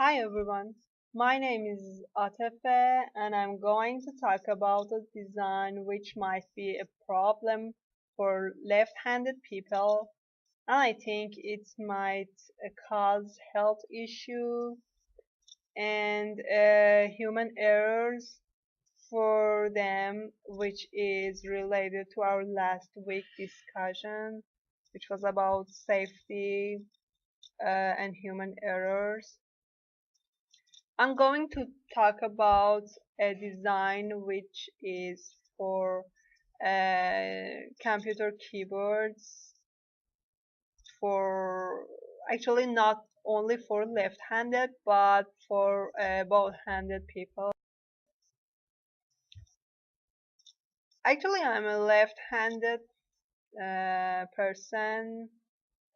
Hi everyone, my name is Atefe and I'm going to talk about a design which might be a problem for left-handed people, and I think it might cause health issue and human errors for them, which is related to our last week discussion, which was about safety and human errors. I'm going to talk about a design which is for computer keyboards for actually not only for left-handed but for both-handed people. Actually, I'm a left-handed person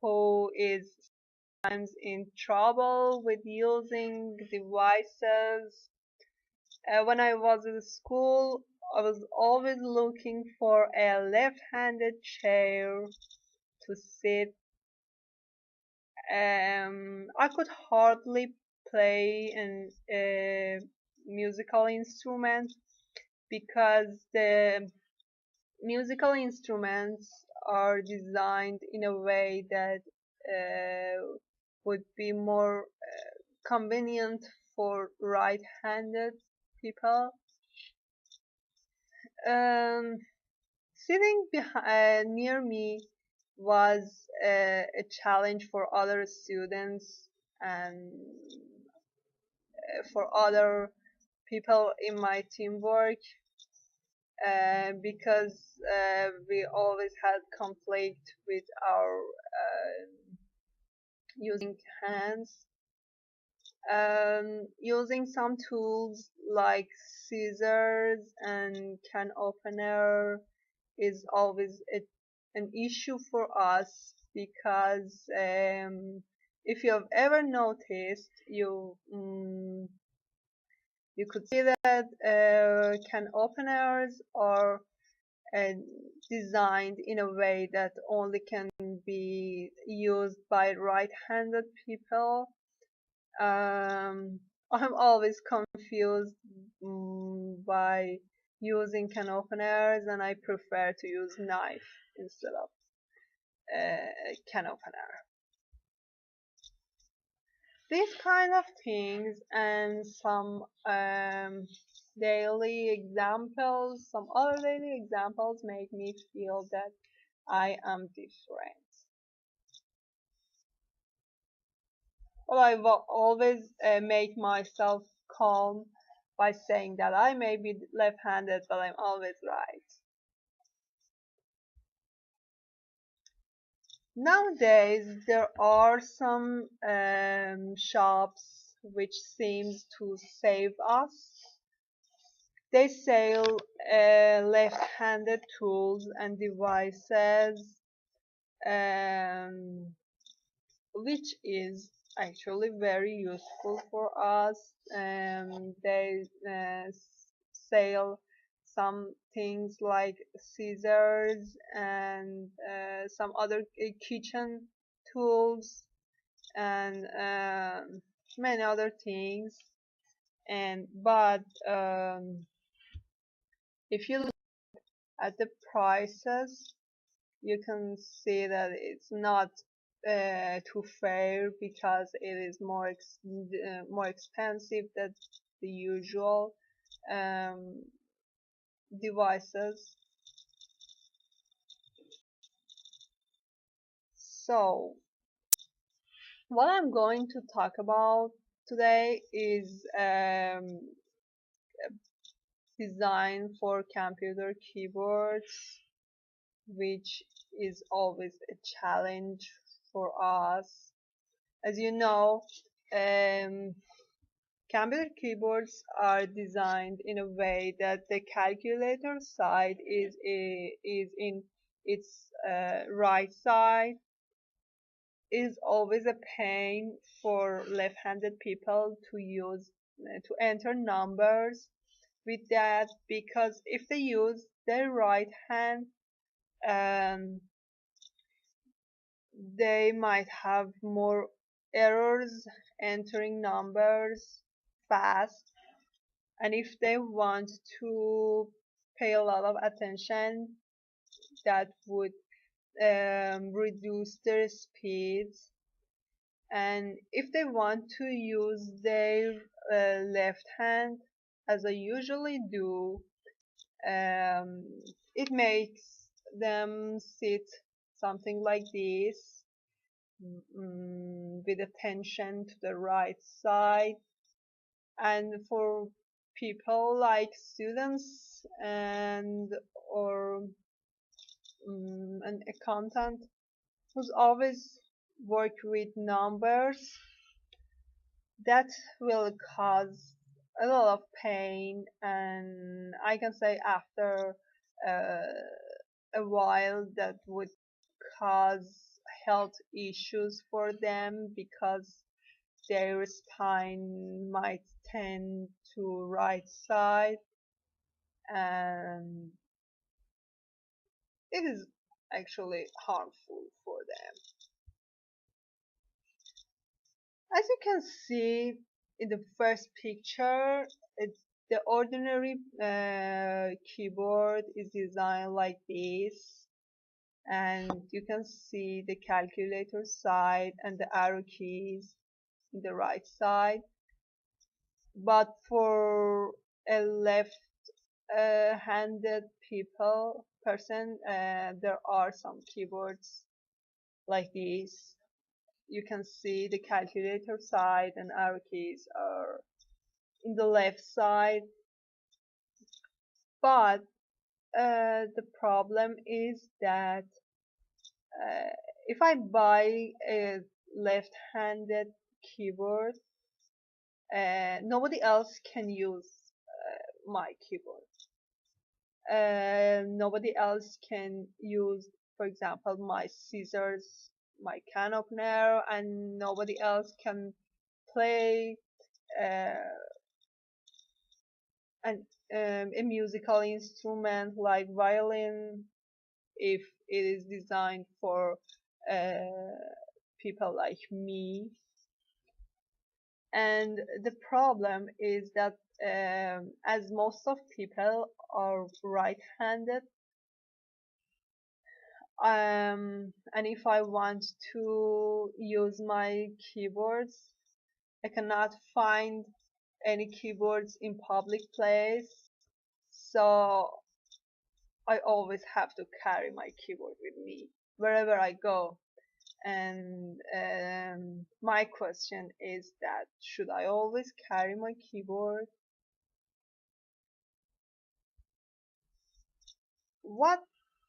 who is sometimes in trouble with using devices. When I was in school, I was always looking for a left-handed chair to sit. I could hardly play a musical instrument because the musical instruments are designed in a way that would be more convenient for right-handed people. Um, Sitting near me was a challenge for other students and for other people in my teamwork because we always had conflict with our using hands. Using some tools like scissors and can opener is always an issue for us because if you have ever noticed, you could see that can openers are uh, designed in a way that only can be used by right-handed people. I'm always confused by using can openers, and I prefer to use knife instead of can opener. These kind of things and some some other daily examples make me feel that I am different. Well, always make myself calm by saying that I may be left-handed, but I'm always right. Nowadays, there are some shops which seems to save us. They sell left-handed tools and devices, um, which is actually very useful for us. They sell some things like scissors and some other kitchen tools and many other things. And but if you look at the prices, you can see that it's not too fair because it is more expensive than the usual um, devices. So what I'm going to talk about today is design for computer keyboards, which is always a challenge for us. As you know, um, computer keyboards are designed in a way that the calculator side is in its right side. It is always a pain for left-handed people to use to enter numbers with that because if they use their right hand, um, they might have more errors entering numbers fast, and if they want to pay a lot of attention, that would reduce their speeds. And if they want to use their left hand, as I usually do, um, it makes them sit something like this, with attention to the right side. And for people like students and or an accountant who's always work with numbers, that will cause a lot of pain, and I can say after a while that would cause health issues for them, because their spine might tend to right side, and it is actually harmful for them. As you can see in the first picture, it's the ordinary keyboard is designed like this, and you can see the calculator side and the arrow keys in the right side. But for a left handed person, there are some keyboards like this. You can see the calculator side and arrow keys are in the left side, but the problem is that uh, if I buy a left-handed keyboard, nobody else can use my keyboard. Nobody else can use, for example, my scissors, my can opener, and nobody else can play uh, an, a musical instrument like violin if it is designed for people like me. And the problem is that as most of people are right-handed, and if I want to use my keyboards, I cannot find any keyboards in public place, so I always have to carry my keyboard with me wherever I go. And my question is that should I always carry my keyboard? What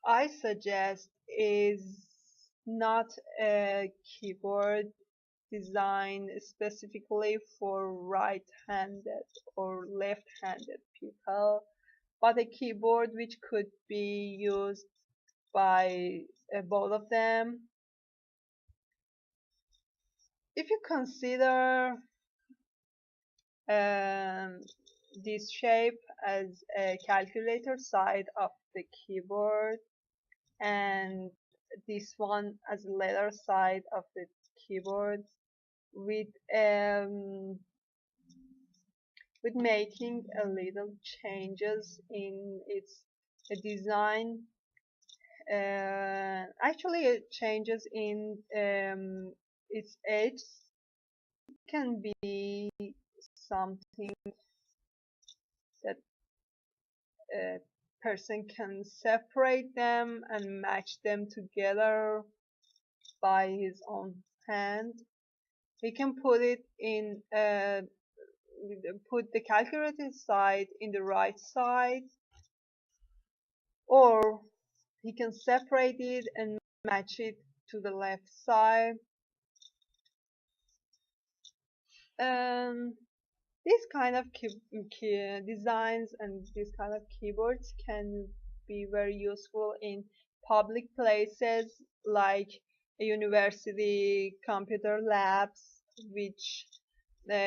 I suggest is not a keyboard designed specifically for right-handed or left-handed people, but a keyboard which could be used by both of them. If you consider um, this shape as a calculator side of the keyboard, and this one as a letter side of the keyboard, with um, with making a little changes in its design. Actually, it changes in its edge can be something that a person can separate them and match them together by his own hand. He can put it in put the calculated side in the right side, or he can separate it and match it to the left side. Um, these kind of designs and these kind of keyboards can be very useful in public places like a university computer labs, which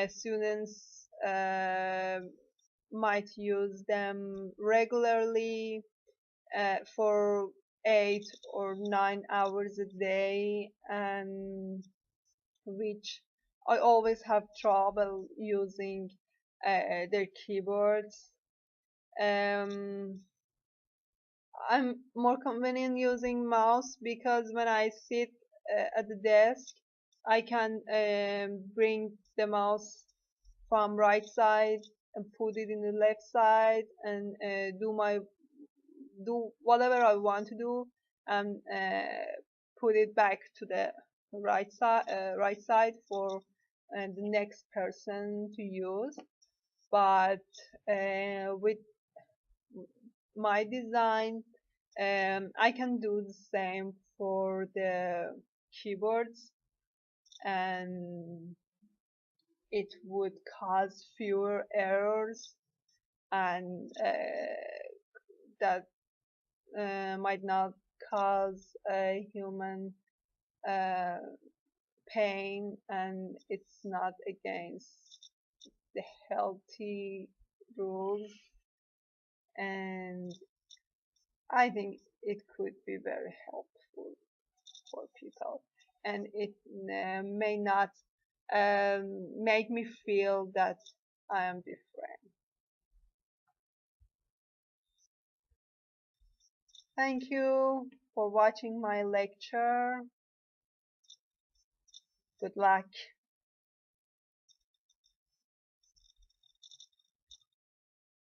students might use them regularly for 8 or 9 hours a day, and which I always have trouble using their keyboards. Um, I'm more convenient using mouse because when I sit at the desk, I can bring the mouse from right side and put it in the left side and do whatever I want to do and put it back to the right side for the next person to use. But with my design, I can do the same for the keyboards, and it would cause fewer errors, and that might not cause a human uh, pain, and it's not against the healthy rules. And I think it could be very helpful for people, and it may not make me feel that I am different. Thank you for watching my lecture. Good luck.